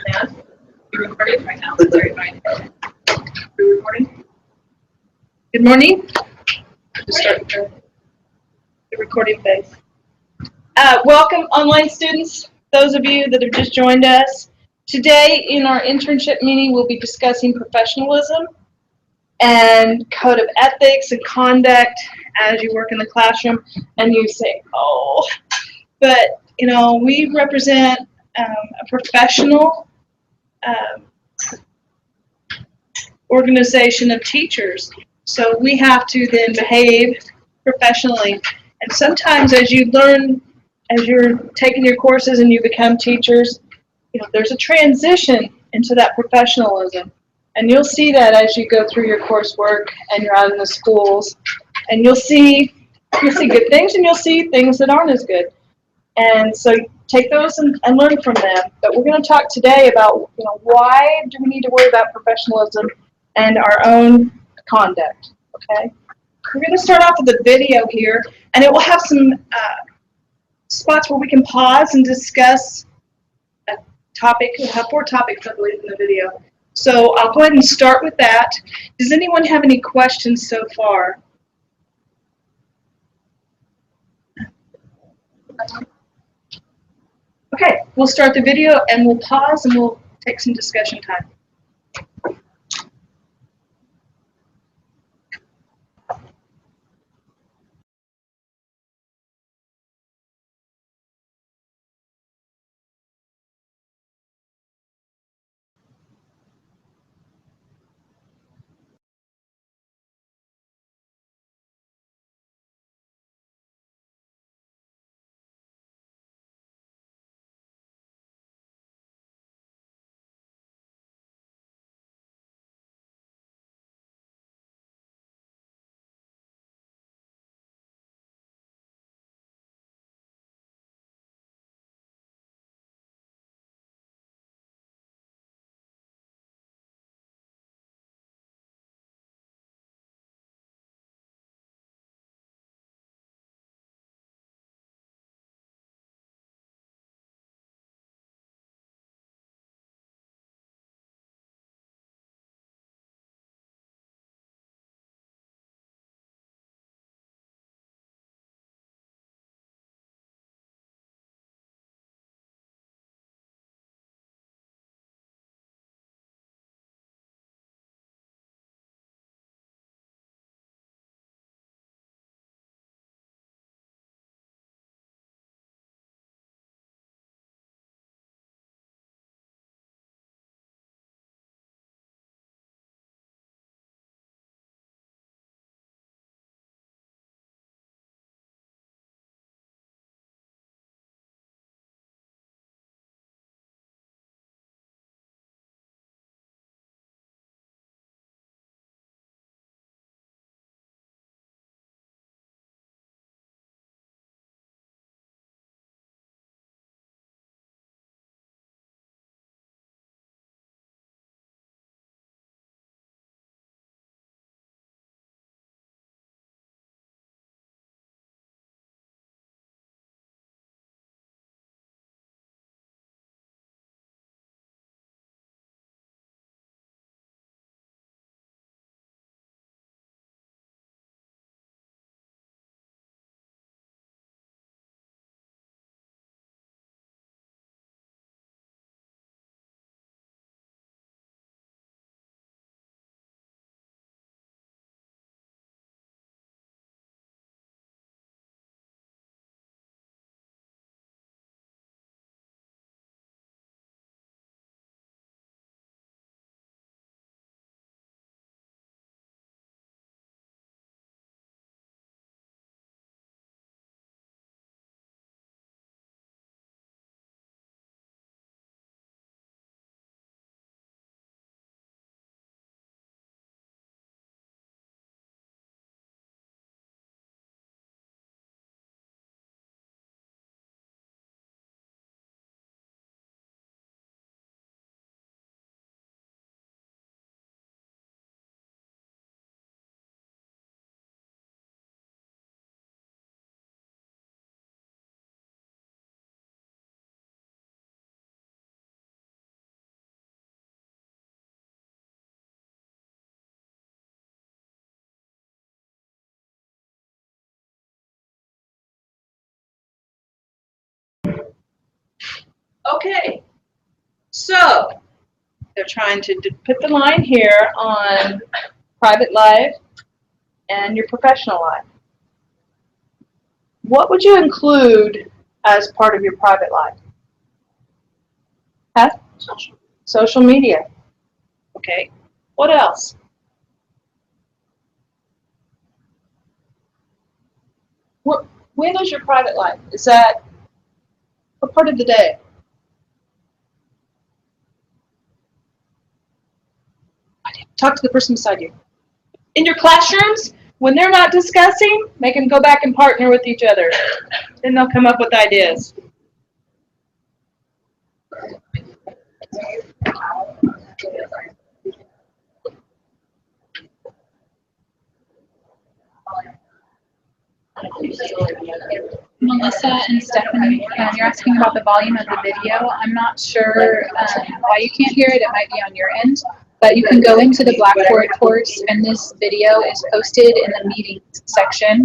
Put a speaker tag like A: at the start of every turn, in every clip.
A: And you're recording right now. Very fine. You're recording. Good morning. Just start the recording phase. Welcome, online students. Those of you that have just joined us. Today, in our internship meeting, we'll be discussing professionalism and code of ethics and conduct as you work in the classroom. And you say, "Oh," but you know, we represent a professional organization of teachers, so we have to then behave professionally. And sometimes, as you learn, as you're taking your courses and you become teachers, you know, there's a transition into that professionalism, and you'll see that as you go through your coursework and you're out in the schools, and you'll see good things and you'll see things that aren't as good. And so take those and learn from them. But we're going to talk today about, you know, why do we need to worry about professionalism and our own conduct. Okay, we're going to start off with a video here, and it will have some spots where we can pause and discuss a topic. We'll have 4 topics, I believe, in the video. So I'll go ahead and start with that. Does anyone have any questions so far? Okay, we'll start the video and we'll pause and we'll take some discussion time. Okay, so they're trying to put the line here on private life and your professional life. What would you include as part of your private life? Huh? Social media. Okay. What else? When is your private life? Is that what part of the day? Talk to the person beside you. In your classrooms, when they're not discussing, make them go back and partner with each other. Then they'll come up with ideas.
B: Melissa and Stephanie, you're asking about the volume of the video. I'm not sure why you can't hear it. It might be on your end. But you can go into the Blackboard course, and this video is posted in the meetings section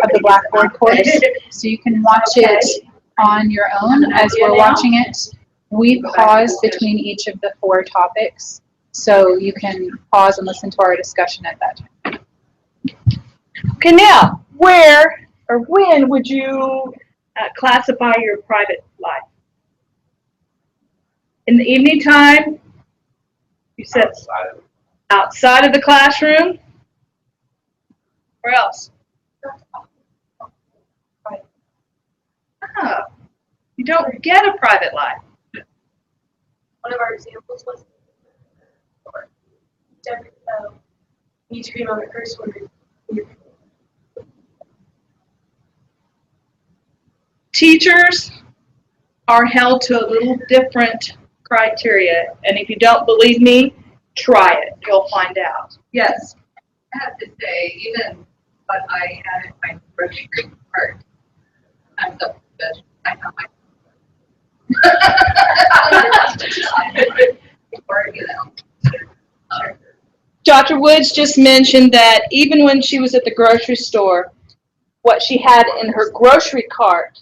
B: of the Blackboard course. So you can watch it on your own as we're watching it. We pause between each of the 4 topics, so you can pause and listen to our discussion at that time.
A: Okay, now, where or when would you classify your private life? In the evening time? You said outside of the classroom? Where else? Oh, you don't get a private life.
C: One of our examples was you scream on the curse word.
A: Teachers are held to a little different criteria, and if you don't believe me, try it. You'll find out. Yes?
D: I have to say, even what I had in my grocery cart, I'm so good. I have my or, you know.
A: Dr. Woods just mentioned that even when she was at the grocery store, what she had in her grocery cart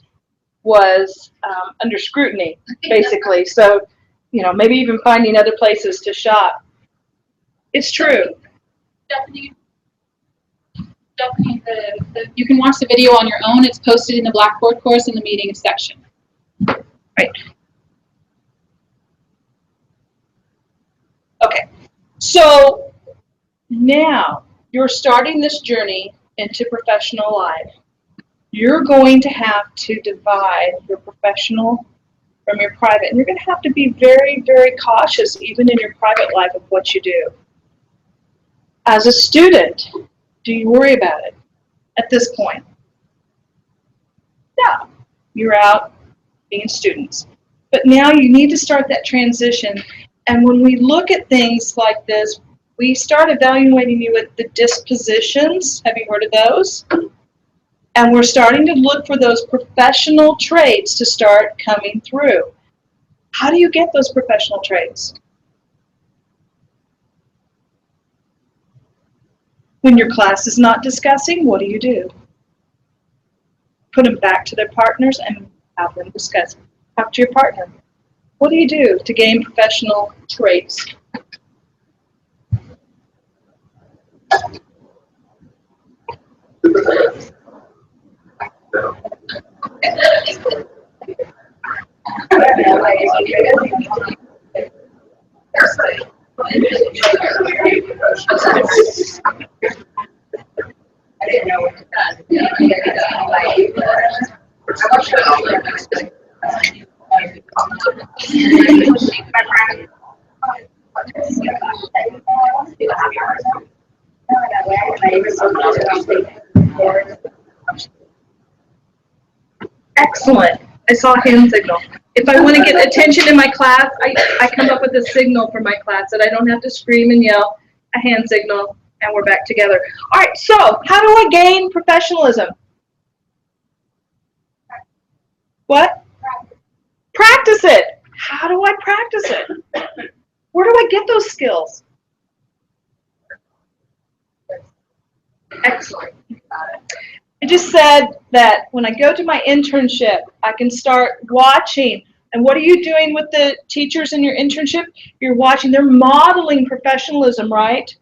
A: was under scrutiny, basically. So, you know, maybe even finding other places to shop. It's true.
B: Stephanie, you can watch the video on your own. It's posted in the Blackboard course in the meetings section.
A: Right. Okay. So now you're starting this journey into professional life. You're going to have to divide your professional from your private. And you're going to have to be very, very cautious, even in your private life, of what you do. As a student, do you worry about it at this point? No. You're out being students. But now you need to start that transition. And when we look at things like this, we start evaluating you with the dispositions. Have you heard of those? And we're starting to look for those professional traits to start coming through. How do you get those professional traits? When your class is not discussing, what do? Put them back to their partners and have them discuss. Talk to your partner. What do you do to gain professional traits?
D: I didn't know what to do.
A: Excellent. I saw a hand signal. If I want to get attention in my class, I come up with a signal for my class that I don't have to scream and yell, a hand signal, and we're back together. All right, so how do I gain professionalism? What? Practice it. How do I practice it? Where do I get those skills? Excellent. I just said that when I go to my internship, I can start watching And what are you doing with the teachers in your internship? You're watching, they're modeling professionalism, right?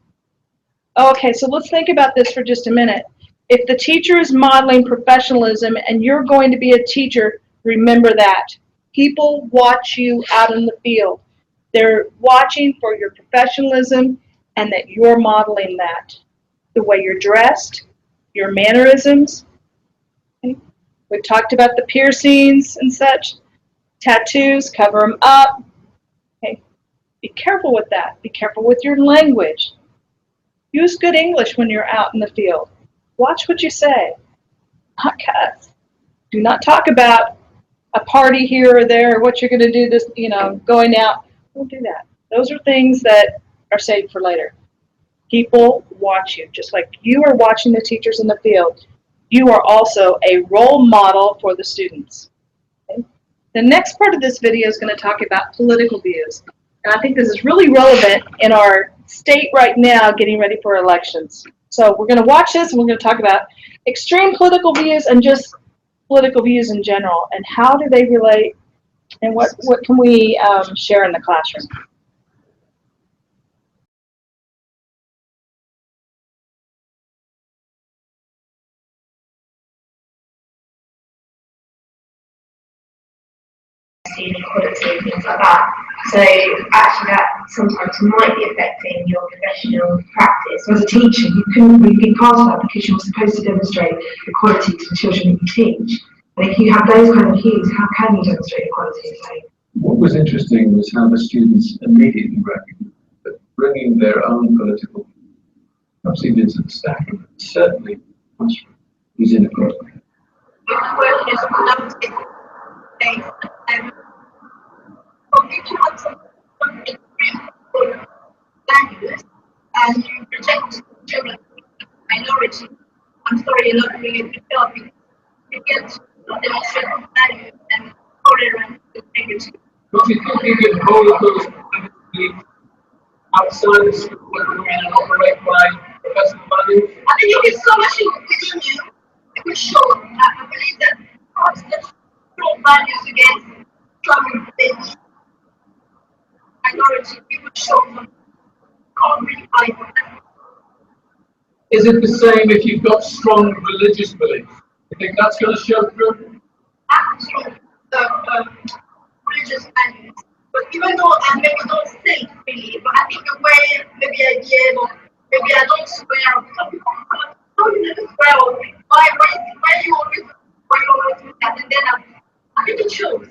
A: Okay, so let's think about this for just a minute. If the teacher is modeling professionalism and you're going to be a teacher, remember that. People watch you out in the field. They're watching for your professionalism and that you're modeling that. The way you're dressed, your mannerisms. Okay. We've talked about the piercings and such. Tattoos, cover them up. Okay. Be careful with that. Be careful with your language. Use good English when you're out in the field. Watch what you say. Not cuss. Do not talk about a party here or there or what you're going to do this, going out. Don't do that. Those are things that are saved for later. People watch you, just like you are watching the teachers in the field. You are also a role model for the students. Okay? The next part of this video is going to talk about political views. And I think this is really relevant in our state right now getting ready for elections. So we're going to watch this and we're going to talk about extreme political views and just political views in general and how do they relate and what can we share in the classroom.
E: Inequality, things like that. So actually that sometimes might be affecting your professional practice. So as a teacher, you couldn't really be part of that because you're supposed to demonstrate equality to the children that you teach. And if you have those kind of views, how can you demonstrate equality?
F: What was interesting was how the students immediately recognized that bringing their own political views, perhaps even into the staff, certainly is inappropriate.
C: People have some values and you project children minority. I'm sorry, you're not doing a good job because you get to demonstrate values and tolerance and integrity.
F: But you think you can hold those beliefs outside of school and operate by professional values?
C: I think you get so much within you, it will show. I believe that constant strong values against strong things. Minority people show them can't really fight them.
F: Is it the same if you've got strong religious beliefs? You think that's going to show through?
C: Actually, religious values. But even though I maybe don't say it really, but I think the way maybe I give or maybe I don't swear. Some people don't even swear. Or why you always do that? And then I think it shows.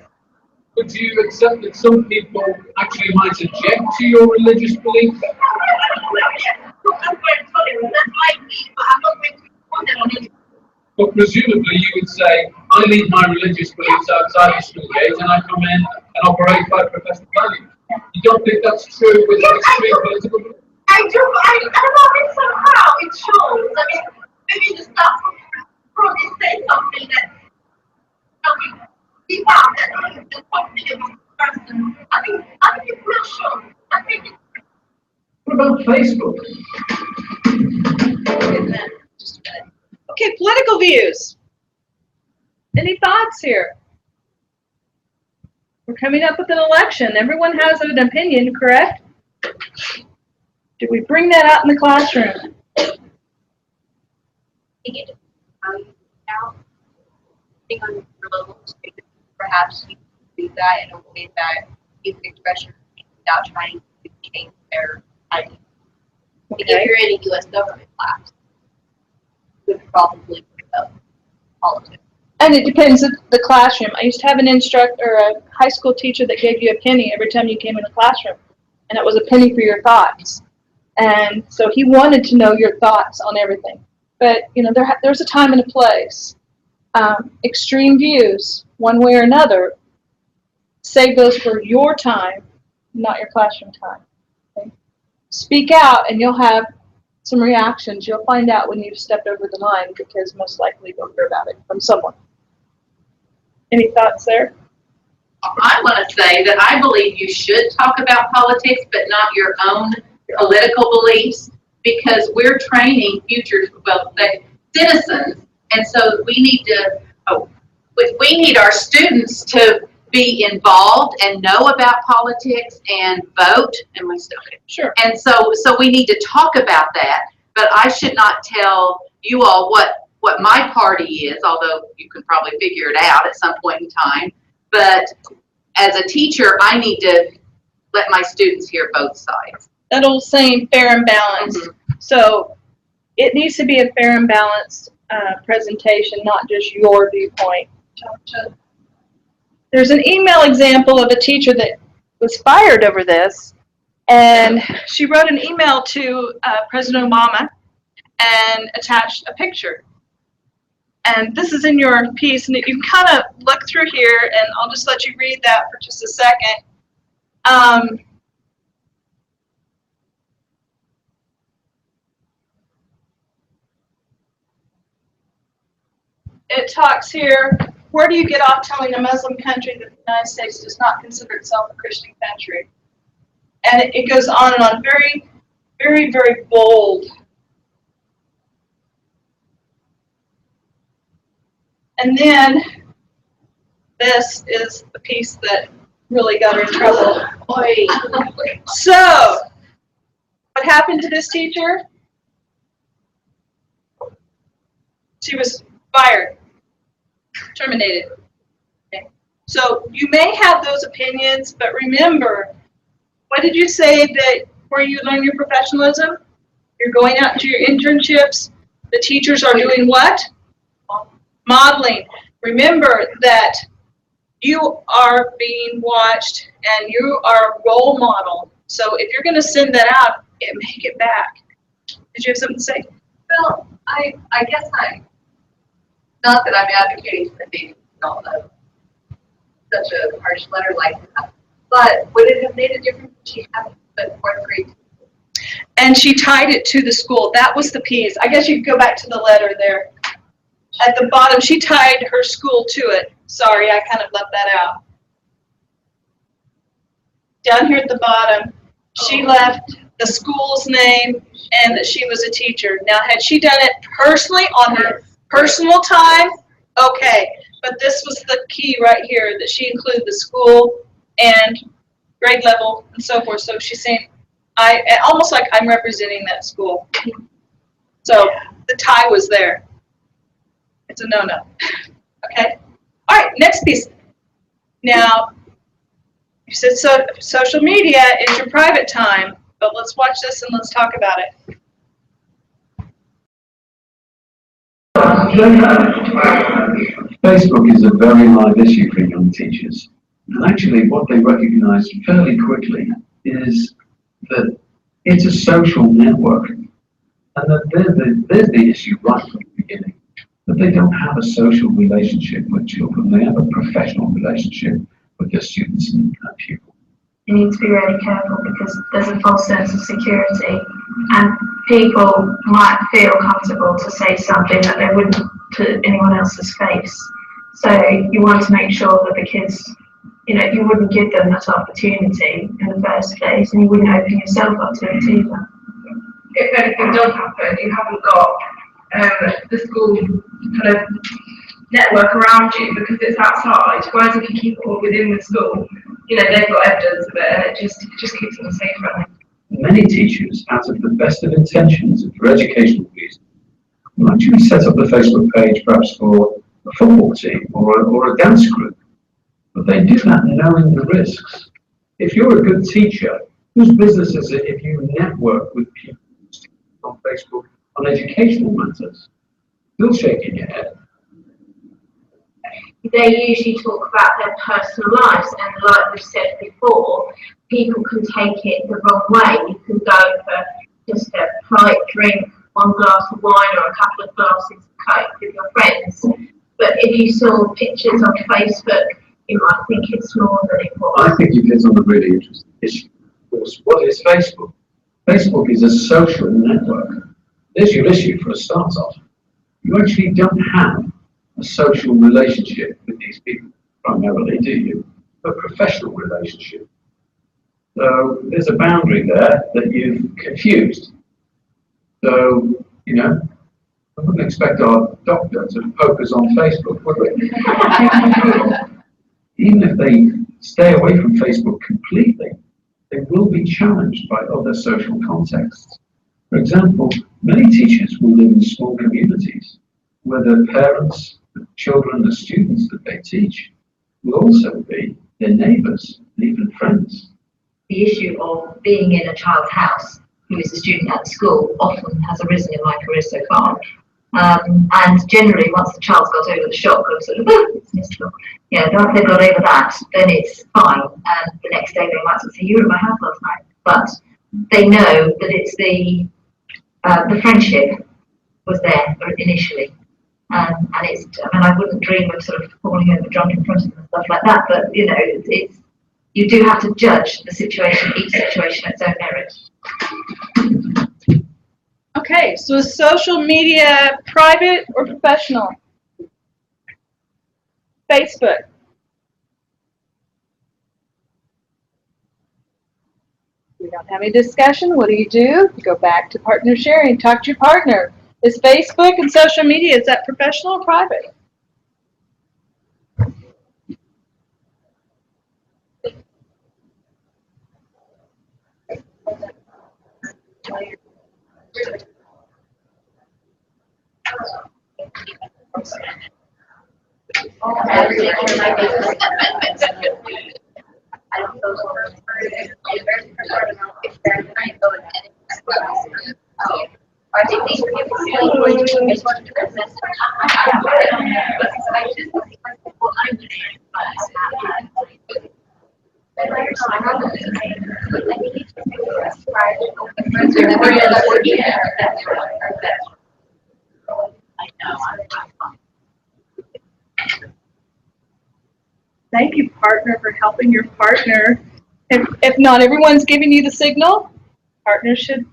F: Would you accept that some people actually might object to your religious beliefs?
C: I'm very tolerant. That might be, but I'm not going to comment on it.
F: But presumably you would say, I leave my religious beliefs outside the school gate and I come in and operate by professional values. You don't think that's true with extreme political beliefs?
C: I do. I don't know if somehow it shows. I mean, maybe the staff probably say something that we found that is something about the person. I think it will show. I think it's
F: What about Facebook?
A: Okay, political views. Any thoughts here? We're coming up with an election. Everyone has an opinion, correct? Did we bring that out in the classroom?
D: Perhaps you can do that in a way that you can express your opinion without trying to change their idea. Like if you're in a U.S. government class, you would probably bring up politics.
A: And it depends on the classroom. I used to have an instructor, or a high school teacher that gave you a penny every time you came in the classroom. And it was a penny for your thoughts. And so he wanted to know your thoughts on everything. But, there's a time and a place. Extreme views, one way or another, save those for your time, not your classroom time. Okay? Speak out and you'll have some reactions. You'll find out when you've stepped over the line because most likely you'll hear about it from someone. Any thoughts there?
G: I want to say that I believe you should talk about politics, but not your own political beliefs, because we're training future citizens, and so we need our students to be involved and know about politics and vote, and we still do.
A: Sure.
G: And so we need to talk about that, but I should not tell you all what my party is, although you can probably figure it out at some point in time. But as a teacher, I need to let my students hear both sides.
A: That old saying, fair and balanced.
G: Mm-hmm.
A: So it needs to be a fair and balanced presentation, not just your viewpoint. There's an email example of a teacher that was fired over this, and she wrote an email to President Obama and attached a picture. And this is in your piece, and you can kind of look through here, and I'll just let you read that for just a second. It talks here, where do you get off telling a Muslim country that the United States does not consider itself a Christian country? And it goes on and on, very, very, very bold. And then this is the piece that really got her in trouble. So, what happened to this teacher? She was fired, terminated. Okay. So you may have those opinions, but remember, what did you say that where you learn your professionalism? You're going out into your internships. The teachers are doing what? Modeling. Remember that you are being watched and you are a role model. So if you're going to send that out, make it back. Did you have something to say?
D: Well, I guess not that I'm advocating for being such a harsh letter like that, but would it have made a difference if she hadn't put fourth grade?
A: And she tied it to the school. That was the piece. I guess you could go back to the letter there. At the bottom, she tied her school to it. Sorry, I kind of left that out. Down here at the bottom, she left the school's name and that she was a teacher. Now, had she done it personally on her personal time, okay. But this was the key right here, that she included the school and grade level and so forth. So she's saying, almost like I'm representing that school. So the tie was there. It's a no-no. Okay? All right, next piece. Now, you said social media is your private time, but let's watch this and let's talk about it.
F: Facebook is a very live issue for young teachers. And actually what they recognize fairly quickly is that it's a social network. And that there's the issue right from the beginning. That they don't have a social relationship with children. They have a professional relationship with their students and pupils.
E: You need to be really careful because there's a false sense of security and people might feel comfortable to say something that they wouldn't to anyone else's face. So you want to make sure that the kids, you wouldn't give them that opportunity in the first place and you wouldn't open yourself up to it either.
H: If anything does happen, you haven't got the school kind of network around you because it's outside, whereas if you keep it all within the school, they've got evidence of it and it just keeps them safer, I think.
F: Many teachers, out of the best of intentions and for educational reasons, will actually set up a Facebook page perhaps for a football team or a dance group. But they do that knowing the risks. If you're a good teacher, whose business is it if you network with people on Facebook on educational matters? Still shaking your head.
E: They usually talk about their personal lives, and like we've said before, people can take it the wrong way. You can go for just a polite drink, one glass of wine or a couple of glasses of Coke with your friends. But if you saw pictures on Facebook, you might think it's more than it was.
F: I think you've hit on a really interesting issue. Of course, what is Facebook? Facebook is a social network. There's your issue for a start off. You actually don't have a social relationship with these people primarily, do you? A professional relationship. So there's a boundary there that you've confused. So, I wouldn't expect our doctor to poke us on Facebook, would we? Even if they stay away from Facebook completely, they will be challenged by other social contexts. For example, many teachers will live in small communities where the parents, the children, the students that they teach will also be their neighbours and even friends.
I: The issue of being in a child's house who is a student at the school often has arisen in my career so far. And generally, once the child's got over the shock of sort of, it's miserable, once they've got over that, then it's fine. And the next day they might say, you were at my house last night. But they know that it's the friendship was there initially. And I wouldn't dream of sort of falling over drunk in front of them and stuff like that. But, you do have to judge the situation, each situation at its own merit.
A: Okay, so is social media private or professional? Facebook. We don't have any discussion. What do? You go back to partner sharing. Talk to your partner. Is Facebook and social media, is that professional or private?
D: I think these people feel going to just want to do business.
A: Thank you, partner, for helping your partner. If not everyone's giving you the signal, partners should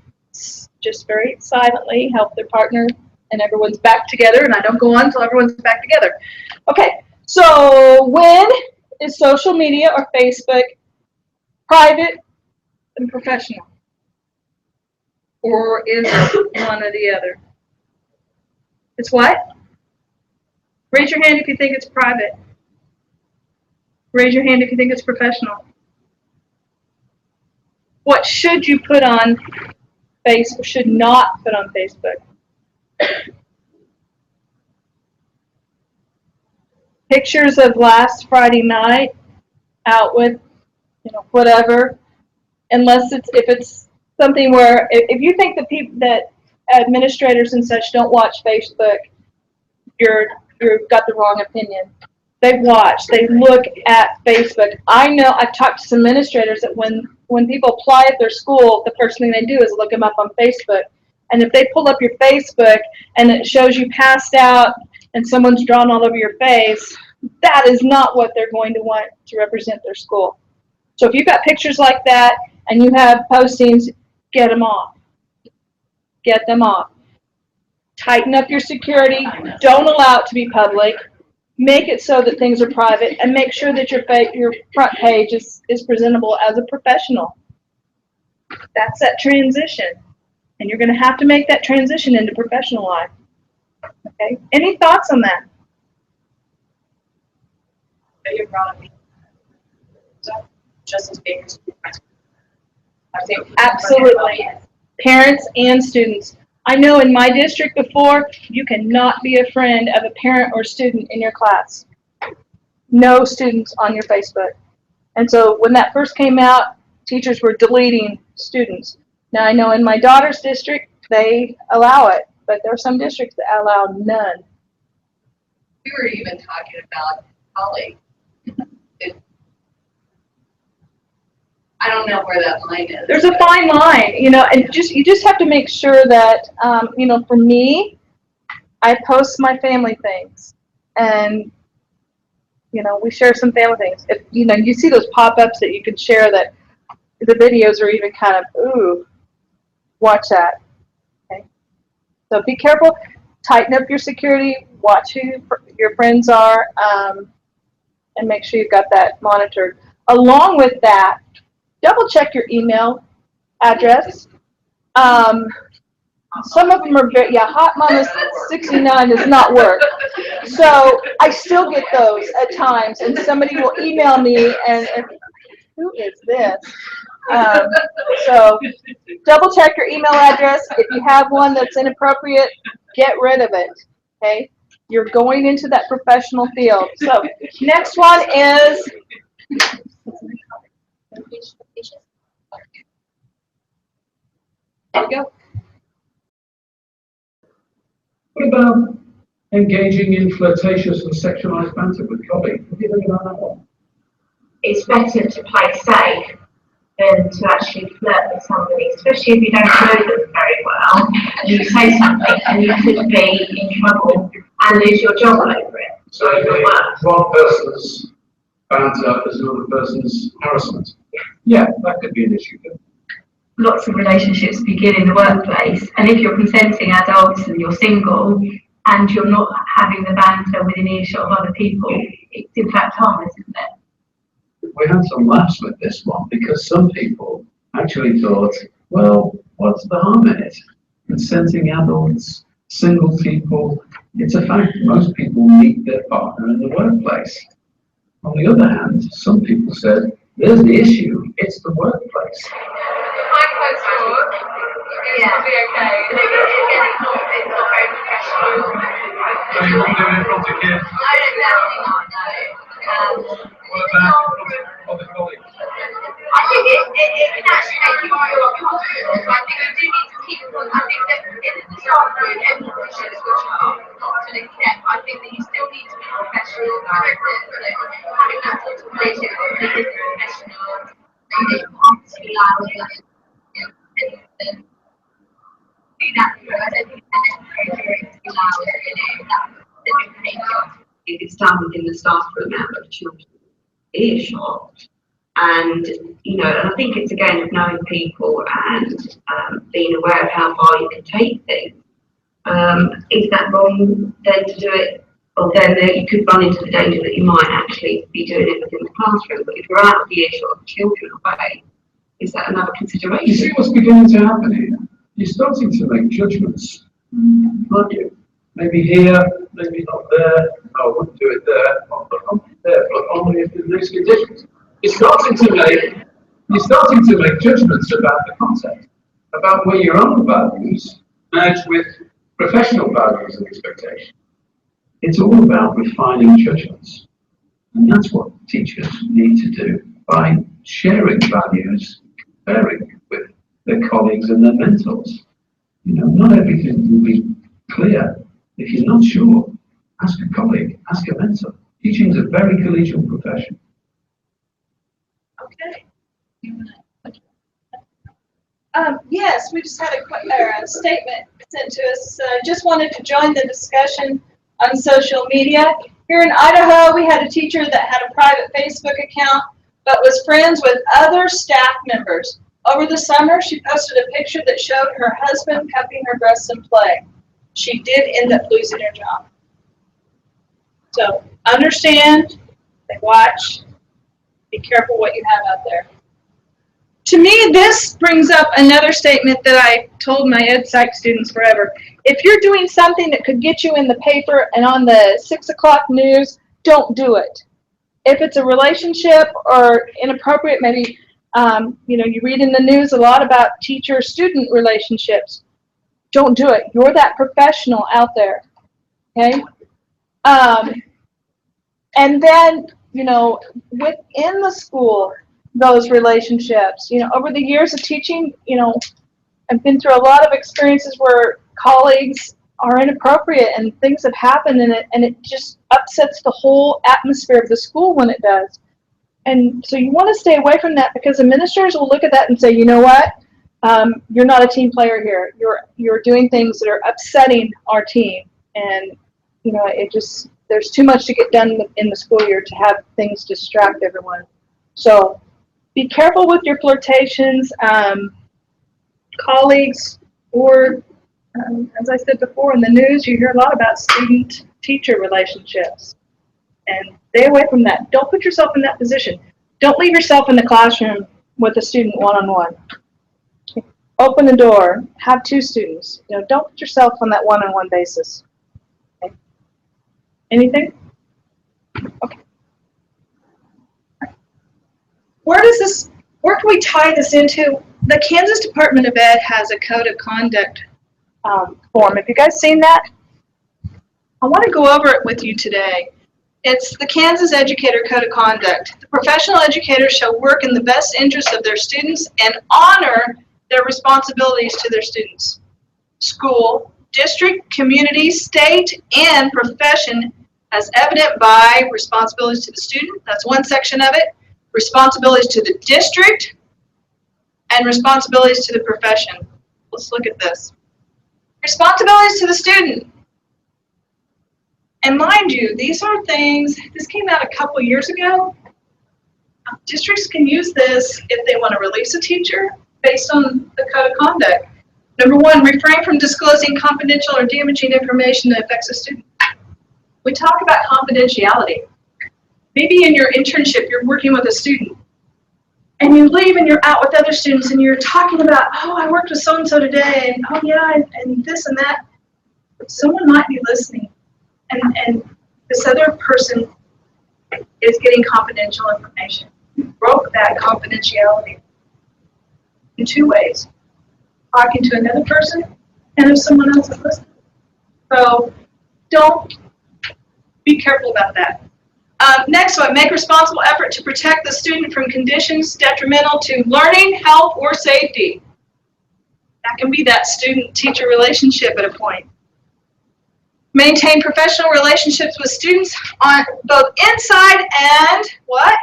A: just very silently help their partner and everyone's back together. And I don't go on until everyone's back together. Okay, so when is social media or Facebook private and professional? Or is it one or the other? It's what? Raise your hand if you think it's private. Raise your hand if you think it's professional. What should you put on Facebook, should not put on Facebook? Pictures of last Friday night out with, whatever. Unless if it's something where, if you think that administrators and such don't watch Facebook, you've got the wrong opinion. They watch, they look at Facebook. I know, I've talked to some administrators that when people apply at their school, the first thing they do is look them up on Facebook. And if they pull up your Facebook and it shows you passed out and someone's drawn all over your face, that is not what they're going to want to represent their school. So if you've got pictures like that and you have postings, get them off. Get them off. Tighten up your security. Don't allow it to be public. Make it so that things are private, and make sure that your front page is presentable as a professional. That's that transition. And you're going to have to make that transition into professional life. Okay? Any thoughts on that?
D: You're probably just as big as I think
A: Absolutely. Parents and students. I know in my district before, you cannot be a friend of a parent or student in your class. No students on your Facebook. And so when that first came out, teachers were deleting students. Now I know in my daughter's district, they allow it, but there are some districts that allow none.
D: we were even talking about colleagues. I don't know where that line is.
A: There's a fine line, and you just have to make sure that, for me, I post my family things, and, we share some family things. If, you see those pop-ups that you can share that the videos are even kind of, ooh, watch that, okay? So be careful, tighten up your security, watch who your friends are, and make sure you've got that monitored. Along with that, double check your email address. Some of them are very, yeah, Hot Mama 69 does not work. So I still get those at times, and somebody will email me and who is this? So double check your email address. If you have one that's inappropriate, get rid of it, okay? You're going into that professional field. So next one is, there you go.
F: What about engaging in flirtatious and sexualized banter with colleagues? Have you heard about that one?
E: It's better to play safe than to actually flirt with somebody, especially if you don't know them very well. You say something and you could be in trouble and lose your job over it.
F: So one person's banter is another person's harassment. Yeah, that could be an issue.
E: Lots of relationships begin in the workplace, and if you're consenting adults and you're single and you're not having the banter within earshot of other people, it's in fact harmless, isn't it?
F: We had some laughs with this one because some people actually thought, well, what's the harm in it? Consenting adults, single people, it's a fact. Most people meet their partner in the workplace. On the other hand, some people said, there's the issue, it's the workplace.
C: Yeah. Be okay. But again, it's not very professional.
F: So you won't do it in front of kids?
C: I don't definitely not know.
F: What about in front of other colleagues?
C: I think it can actually make you feel uncomfortable. So I think you do need to keep on. I think that in the staff room, everyone should switch up, not to an extent. I think that you still need to be professional about it. So having that sort of relationship with the professional, and they want to be loud and do that through. I don't think it's necessary to be loud, that's the behaviour.
J: If it's done within the staff room out of children's earshot, and and I think it's again of knowing people and being aware of how far you can take things. Is that wrong then to do it? Well, then you could run into the danger that you might actually be doing it within the classroom. But if you're out of the earshot of children away, is that another consideration?
F: You see what's beginning to happen here? You're starting to make judgments, aren't you? Maybe here, maybe not there. I wouldn't do it there, but there, but only if in these conditions. You're starting to make judgments about the content, about where your own values merge with professional values and expectations. It's all about refining judgments, and that's what teachers need to do by sharing values, sharing with their colleagues and their mentors. Not everything will be clear. If you're not sure, ask a colleague, ask a mentor. Teaching is a very collegial profession.
A: Okay. Yes, we just had a statement sent to us. Just wanted to join the discussion on social media. Here in Idaho, we had a teacher that had a private Facebook account, but was friends with other staff members. Over the summer, she posted a picture that showed her husband cupping her breasts in play. She did end up losing her job. So understand, watch, be careful what you have out there. To me, this brings up another statement that I told my ed psych students forever. If you're doing something that could get you in the paper and on the 6 o'clock news, don't do it. If it's a relationship or inappropriate, maybe, you read in the news a lot about teacher-student relationships. Don't do it. You're that professional out there, okay? And then, within the school, those relationships, over the years of teaching, I've been through a lot of experiences where colleagues are inappropriate and things have happened, and it just upsets the whole atmosphere of the school when it does. And so you want to stay away from that, because administrators will look at that and say, you know what, you're not a team player here. You're doing things that are upsetting our team, and there's too much to get done in the school year to have things distract everyone. So be careful with your flirtations, colleagues, or as I said before, in the news you hear a lot about student-teacher relationships, and stay away from that. Don't put yourself in that position. Don't leave yourself in the classroom with a student one-on-one. open the door, have 2 students. You know, don't put yourself on that one-on-one basis. Okay. Anything? Okay. Where can we tie this into? The Kansas Department of Ed has a code of conduct form. Have you guys seen that? I want to go over it with you today. It's the Kansas Educator Code of Conduct. The professional educators shall work in the best interest of their students and honor their responsibilities to their students. School, district, community, state, and profession as evident by responsibilities to the student. That's one section of it. Responsibilities to the district and responsibilities to the profession. Let's look at this. Responsibilities to the student. And mind you, these are things, this came out a couple years ago. Districts can use this if they want to release a teacher based on the code of conduct. Number 1, refrain from disclosing confidential or damaging information that affects a student. We talk about confidentiality. Maybe in your internship, you're working with a student, and you leave and you're out with other students, and you're talking about, oh, I worked with so-and-so today, and oh yeah, and this and that. But someone might be listening. And this other person is getting confidential information. You broke that confidentiality in 2 ways. Talking to another person and if someone else is listening. So be careful about that. Next one, make responsible effort to protect the student from conditions detrimental to learning, health, or safety. That can be that student-teacher relationship at a point. Maintain professional relationships with students on both inside and what?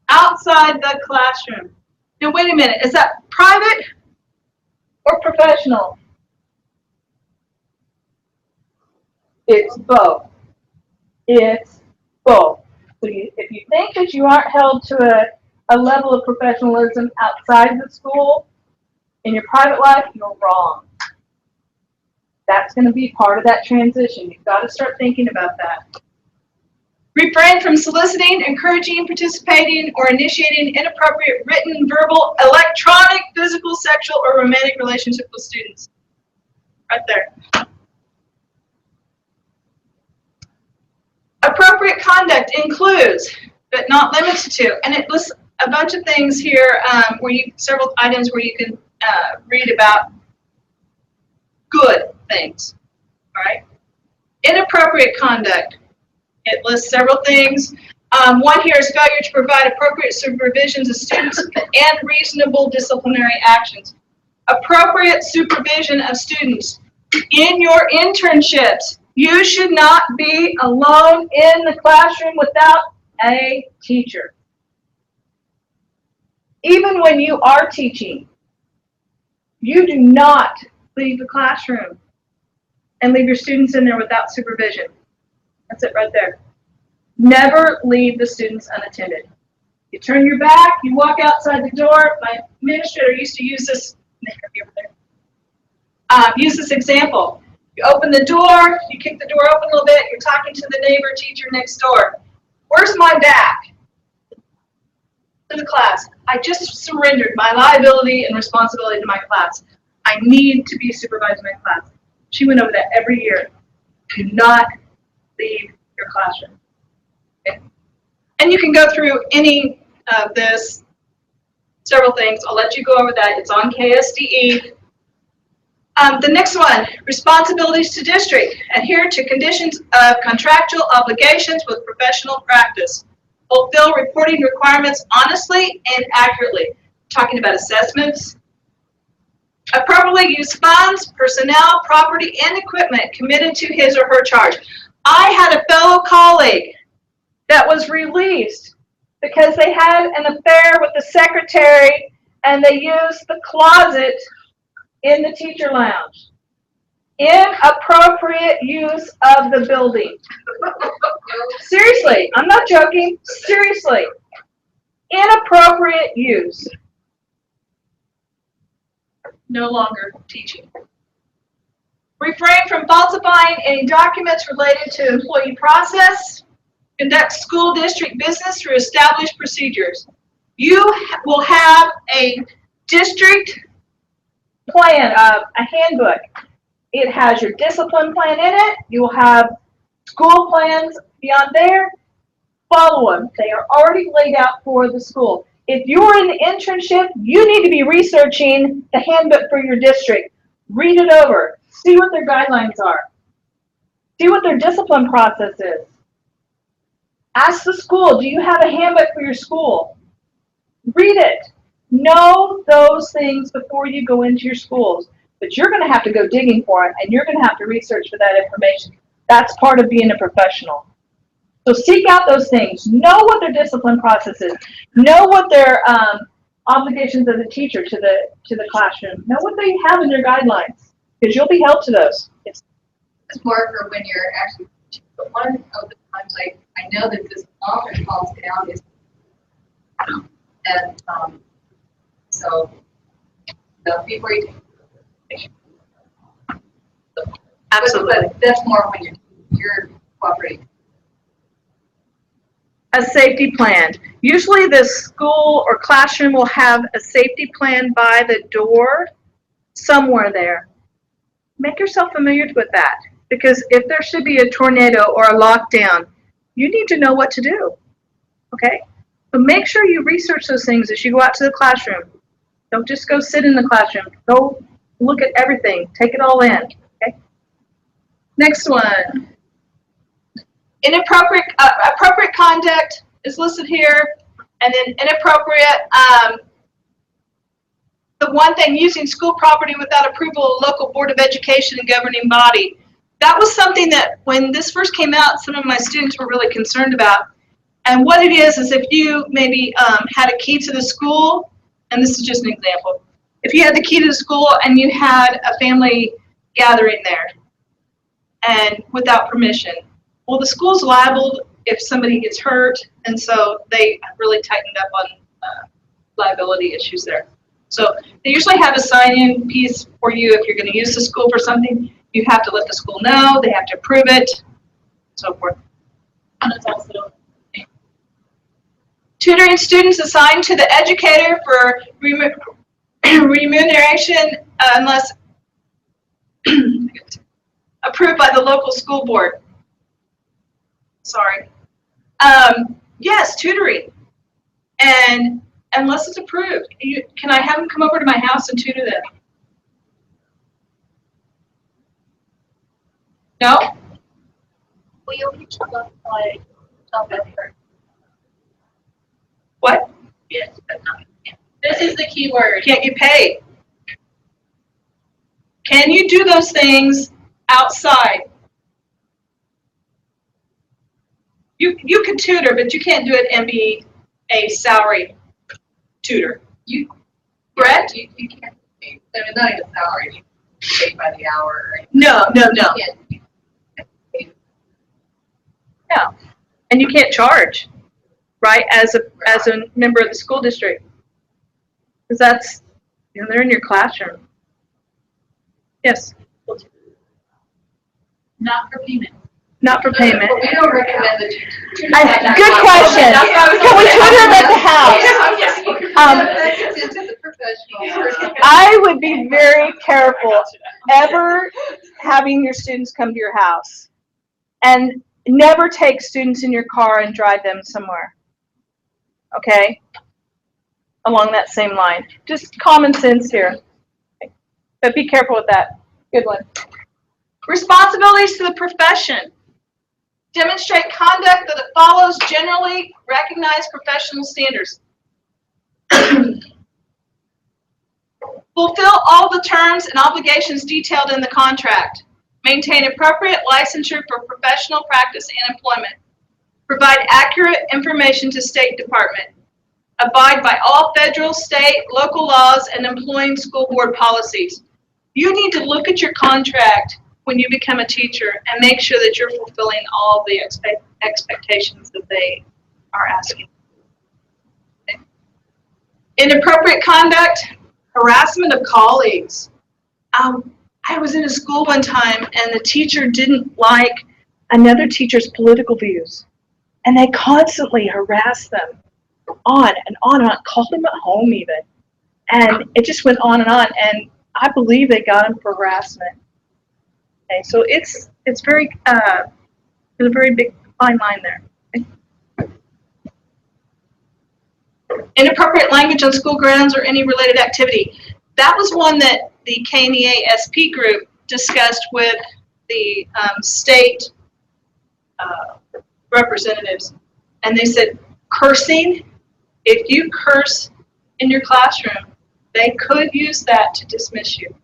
A: Outside the classroom. Now wait a minute, is that private or professional? It's both. It's both. So if you think that you aren't held to a level of professionalism outside the school, in your private life, you're wrong. That's going to be part of that transition. You've got to start thinking about that. Refrain from soliciting, encouraging, participating, or initiating inappropriate written, verbal, electronic, physical, sexual, or romantic relationships with students. Right there. Appropriate conduct includes, but not limited to, and it lists a bunch of things here several items where you can read about good things, all right? Inappropriate conduct. It lists several things. One here is failure to provide appropriate supervision to students and reasonable disciplinary actions. Appropriate supervision of students. In your internships, you should not be alone in the classroom without a teacher. Even when you are teaching, you do not leave the classroom and leave your students in there without supervision. That's it right there. Never leave the students unattended. You turn your back, you walk outside the door. My administrator used to use this, use this example. You open the door, you kick the door open a little bit, you're talking to the neighbor teacher next door. Where's my back? To the class. I just surrendered my liability and responsibility to my class. I need to be supervising my class. She went over that every year. Do not leave your classroom. Okay? And you can go through any of this, several things. I'll let you go over that. It's on KSDE. The next one, responsibilities to district. Adhere to conditions of contractual obligations with professional practice. Fulfill reporting requirements honestly and accurately. Talking about assessments. Appropriately use funds, personnel, property, and equipment committed to his or her charge. I had a fellow colleague that was released because they had an affair with the secretary and they used the closet in the teacher lounge. Inappropriate use of the building. Seriously, I'm not joking. Seriously. Inappropriate use. No longer teaching. Refrain from falsifying any documents related to employee process. Conduct school district business through established procedures. You will have a district plan, a handbook. It has your discipline plan in it. You will have school plans beyond there. Follow them. They are already laid out for the school. If you're in the internship, you need to be researching the handbook for your district. Read it over. See what their guidelines are. See what their discipline process is. Ask the school, do you have a handbook for your school? Read it. Know those things before you go into your schools. But you're going to have to go digging for it, and you're going to have to research for that information. That's part of being a professional. So seek out those things. Know what their discipline process is. Know what their obligations as a teacher to the classroom. Know what they have in their guidelines, because you'll be held to those. Yes.
D: It's more for when you're actually teaching. But one of the times I know that this often falls down is, and so before you take
A: Absolutely.
D: But that's more when you're cooperating.
A: A safety plan. Usually the school or classroom will have a safety plan by the door somewhere there. Make yourself familiar with that, because if there should be a tornado or a lockdown, you need to know what to do. Okay? So make sure you research those things as you go out to the classroom. Don't just go sit in the classroom. Go look at everything. Take it all in. Okay? Next one. Appropriate conduct is listed here, and then inappropriate. The one thing, using school property without approval of local board of education and governing body. That was something that when this first came out, some of my students were really concerned about. And what it is if you maybe had a key to the school, and this is just an example. If you had the key to the school and you had a family gathering there, and without permission, well, the school's liable if somebody gets hurt, and so they really tightened up on liability issues there. So they usually have a sign-in piece for you if you're going to use the school for something. You have to let the school know, they have to approve it, so forth.
B: And it's also
A: Tutoring students assigned to the educator for remuneration unless approved by the local school board. Sorry. Yes, tutoring. And unless it's approved, can I have them come over to my house and tutor them? No?
B: we only look like self-effort.
A: What?
B: Yes, but not. This is the key word.
A: Can't you pay? Can you do those things outside? You can tutor, but you can't do it and be a salary tutor. Correct?
D: You can't pay. I mean, not even salary. You pay by the hour. Right?
A: No.
D: You can't pay.
A: No. And you can't charge, right, as a member of the school district. Because that's, they're in your classroom. Yes?
B: Not for payment.
A: Not for payment.
D: But we don't recommend that you tutor.
A: Good question. Can we tutor them at the house?
D: It's a professional.
A: I would be very careful ever having your students come to your house. And never take students in your car and drive them somewhere. Okay? Along that same line. Just common sense here. But be careful with that. Good one. Responsibilities to the profession. Demonstrate conduct that follows generally recognized professional standards. Fulfill all the terms and obligations detailed in the contract. Maintain appropriate licensure for professional practice and employment. Provide accurate information to State Department. Abide by all federal, state, local laws and employing school board policies. You need to look at your contract when you become a teacher and make sure that you're fulfilling all the expectations that they are asking. Okay. Inappropriate conduct, harassment of colleagues. I was in a school one time and the teacher didn't like another teacher's political views. And they constantly harassed them on and on and on, called them at home even. And it just went on. And I believe they got him for harassment. Okay, so it's very there's a very big fine line there. Okay. Inappropriate language on school grounds or any related activity. That was one that the KNEA SP group discussed with the state representatives, and they said cursing. If you curse in your classroom, they could use that to dismiss you.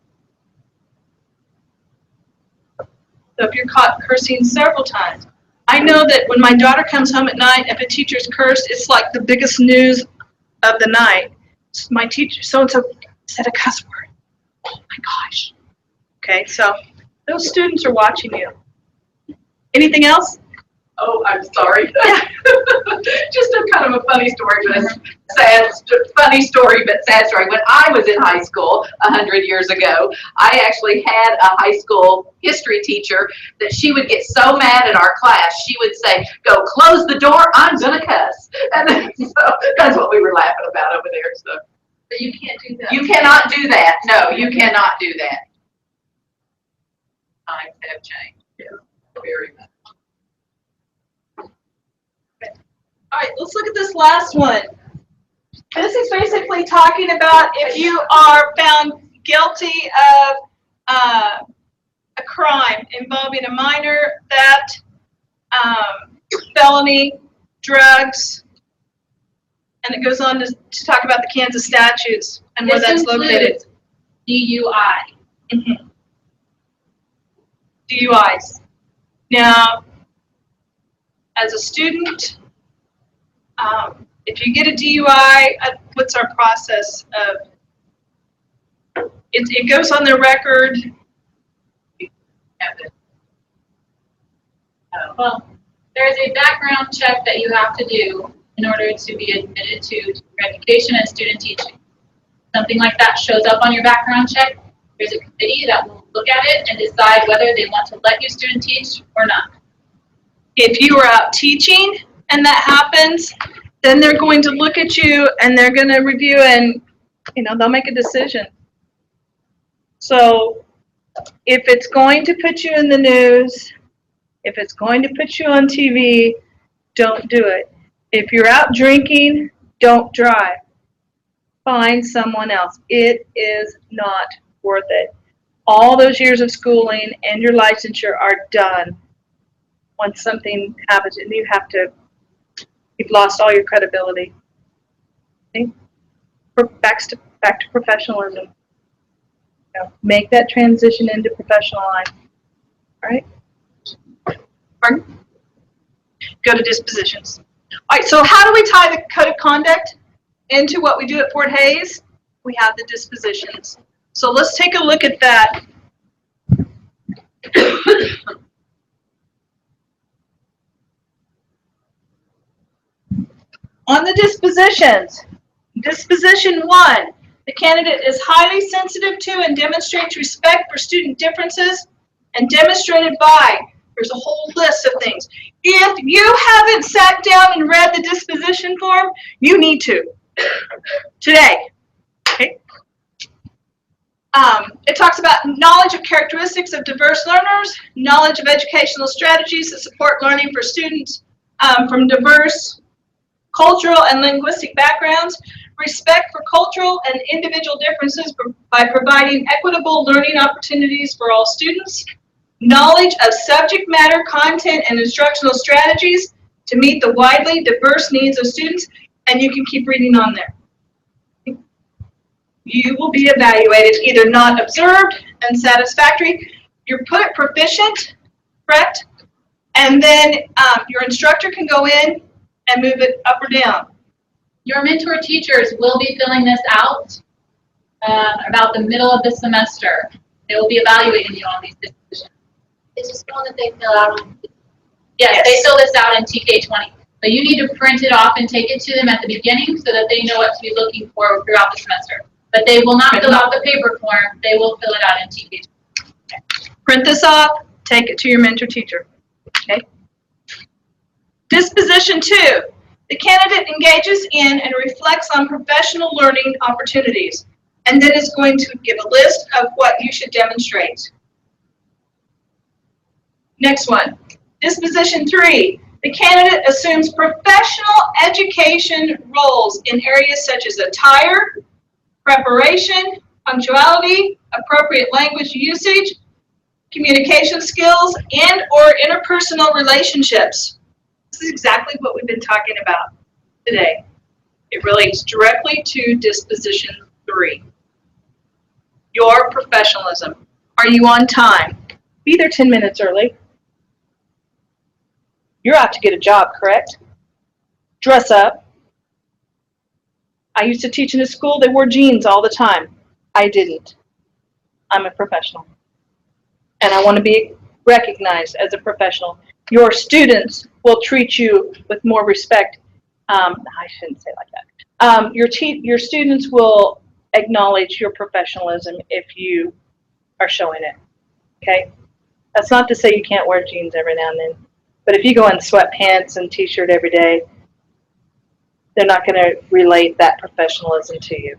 A: So if you're caught cursing several times, I know that when my daughter comes home at night, if a teacher's cursed, it's like the biggest news of the night. My teacher, so-and-so said a cuss word. Oh my gosh. Okay, so those students are watching you. Anything else?
G: Oh, I'm sorry. Just a kind of a funny story, but a funny story, but sad story. When I was in high school 100 years ago, I actually had a high school history teacher that she would get so mad at our class, she would say, "Go close the door, I'm gonna cuss." And so that's what we were laughing about over there. So.
B: But you can't do that.
G: You cannot do that. No, you cannot do that. Times have changed. Yeah, very much.
A: All right, let's look at this last one. This is basically talking about if you are found guilty of a crime involving a minor, theft, felony, drugs, and it goes on to talk about the Kansas statutes and where that's located.
B: DUI.
A: Mm-hmm. DUIs. Now, as a student, if you get a DUI, what's our process of? It goes on their record.
B: Well, there's a background check that you have to do in order to be admitted to education and student teaching. Something like that shows up on your background check. There's a committee that will look at it and decide whether they want to let you student teach or not.
A: If you are out teaching and that happens, then they're going to look at you and they're going to review and, they'll make a decision. So if it's going to put you in the news, if it's going to put you on TV, don't do it. If you're out drinking, don't drive. Find someone else. It is not worth it. All those years of schooling and your licensure are done once something happens and you've lost all your credibility. Okay? Back to professionalism. Make that transition into professional life. All right? Pardon? Go to dispositions. All right, so how do we tie the code of conduct into what we do at Fort Hays? We have the dispositions. So let's take a look at that. On the dispositions, disposition 1, the candidate is highly sensitive to and demonstrates respect for student differences and demonstrated by, there's a whole list of things. If you haven't sat down and read the disposition form, you need to today. Okay. It talks about knowledge of characteristics of diverse learners, knowledge of educational strategies that support learning for students from diverse cultural and linguistic backgrounds, respect for cultural and individual differences by providing equitable learning opportunities for all students, knowledge of subject matter, content, and instructional strategies to meet the widely diverse needs of students, and you can keep reading on there. You will be evaluated either not observed and satisfactory, you're put at proficient, correct, and then your instructor can go in and move it up or down.
B: Your mentor teachers will be filling this out about the middle of the semester. They will be evaluating you on these dispositions.
D: Is this the one that they fill out on?
B: Yes, they fill this out in TK20. But you need to print it off and take it to them at the beginning so that they know what to be looking for throughout the semester. But they will not fill out the paper form. They will fill it out in TK20.
A: Print this off, take it to your mentor teacher. Okay. Disposition 2. The candidate engages in and reflects on professional learning opportunities. and then it's going to give a list of what you should demonstrate. Next one, disposition 3. The candidate assumes professional education roles in areas such as attire, preparation, punctuality, appropriate language usage, communication skills, and or interpersonal relationships. This is exactly what we've been talking about today. It relates directly to disposition 3. Your professionalism. Are you on time? Be there 10 minutes early. You're out to get a job, correct? Dress up. I used to teach in a school that wore jeans all the time. I didn't. I'm a professional. And I want to be recognized as a professional. Your students will treat you with more respect. I shouldn't say it like that. Your students will acknowledge your professionalism if you are showing it. Okay? That's not to say you can't wear jeans every now and then. But if you go in sweatpants and t-shirt every day, they're not going to relate that professionalism to you.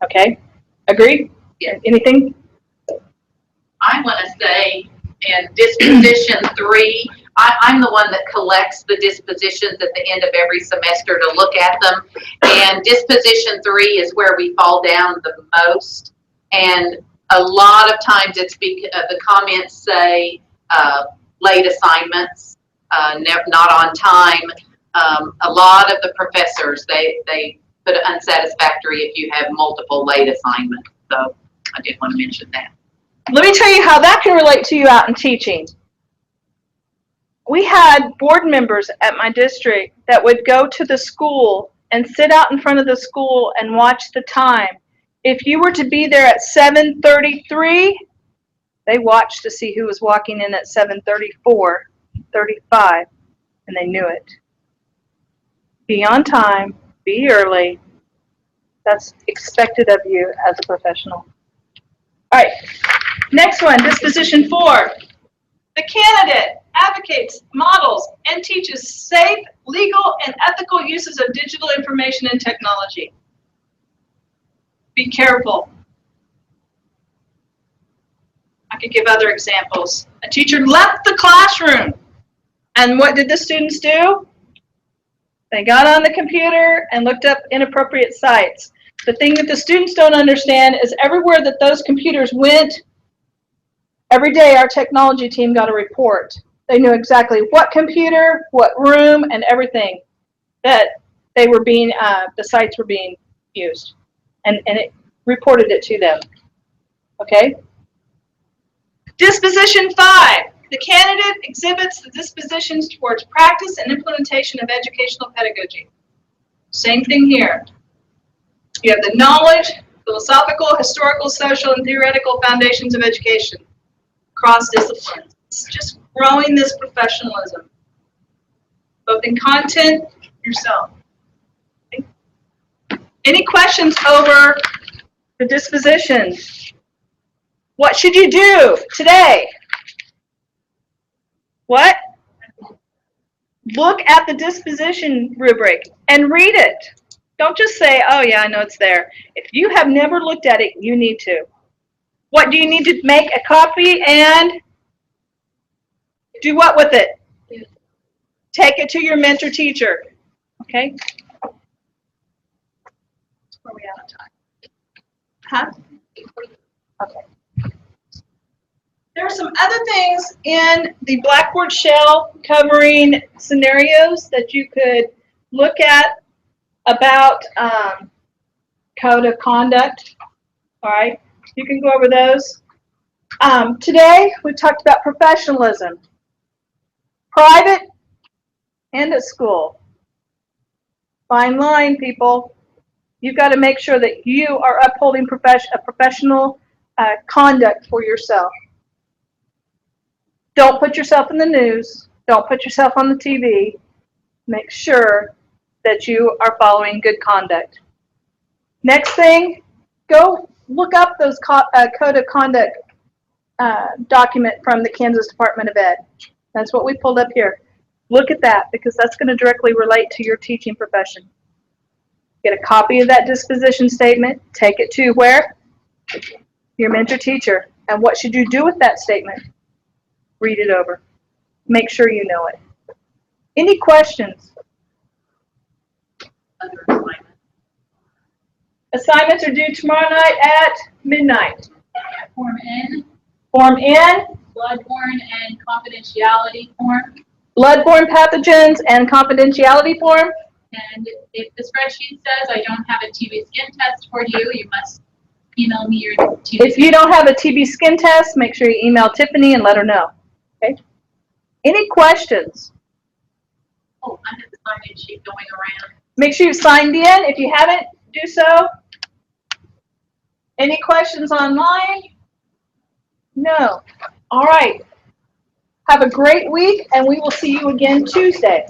A: Okay? Agreed?
G: Yeah.
A: Anything?
G: I want to say in disposition 3, I'm the one that collects the dispositions at the end of every semester to look at them. And disposition 3 is where we fall down the most. And a lot of times it's because the comments say late assignments, not on time. A lot of the professors, they put unsatisfactory if you have multiple late assignments. So I did want to mention that.
A: Let me tell you how that can relate to you out in teaching. We had board members at my district that would go to the school and sit out in front of the school and watch the time. If you were to be there at 7:33, they watched to see who was walking in at 7:34, 35, and they knew it. Be on time, be early. That's expected of you as a professional. All right, next one, disposition 4. The candidate advocates, models, and teaches safe, legal, and ethical uses of digital information and technology. Be careful. I could give other examples. A teacher left the classroom, and what did the students do? They got on the computer and looked up inappropriate sites. The thing that the students don't understand is everywhere that those computers went, every day our technology team got a report. They knew exactly what computer, what room, and everything that they were being, the sites were being used. And it reported it to them. Okay? Disposition 5. The candidate exhibits the dispositions towards practice and implementation of educational pedagogy. Same thing here. You have the knowledge, philosophical, historical, social, and theoretical foundations of education across disciplines. It's just growing this professionalism, both in content and yourself. Okay. Any questions over the dispositions? What should you do today? What? Look at the disposition rubric and read it. Don't just say, oh yeah, I know it's there. If you have never looked at it, you need to. What do you need to make a copy and do what with it? Take it to your mentor teacher. Okay? Where are we out of time? Huh? Okay. There are some other things in the Blackboard shell covering scenarios that you could look at about code of conduct. All right, you can go over those. Today we talked about professionalism, private and at school. Fine line, people. You've got to make sure that you are upholding professional conduct for yourself. Don't put yourself in the news. Don't put yourself on the TV. Make sure that you are following good conduct. Next thing, go look up those code of conduct document from the Kansas Department of Ed. That's what we pulled up here. Look at that because that's going to directly relate to your teaching profession. Get a copy of that disposition statement. Take it to where? Your mentor teacher. And what should you do with that statement? Read it over. Make sure you know it. Any questions?
G: Other assignment.
A: Assignments are due tomorrow night at midnight.
B: Form N,
A: Form N,
B: bloodborne and confidentiality form.
A: bloodborne pathogens and confidentiality form.
B: And if the spreadsheet says I don't have a TB skin test for you, you must email me your TB.
A: If you don't have a TB skin test, make sure you email Tiffany and let her know. Okay? Any questions?
B: Oh, I have the sign-in sheet going around.
A: Make sure you've signed in. If you haven't, do so. Any questions online? No. All right. Have a great week, and we will see you again Tuesday.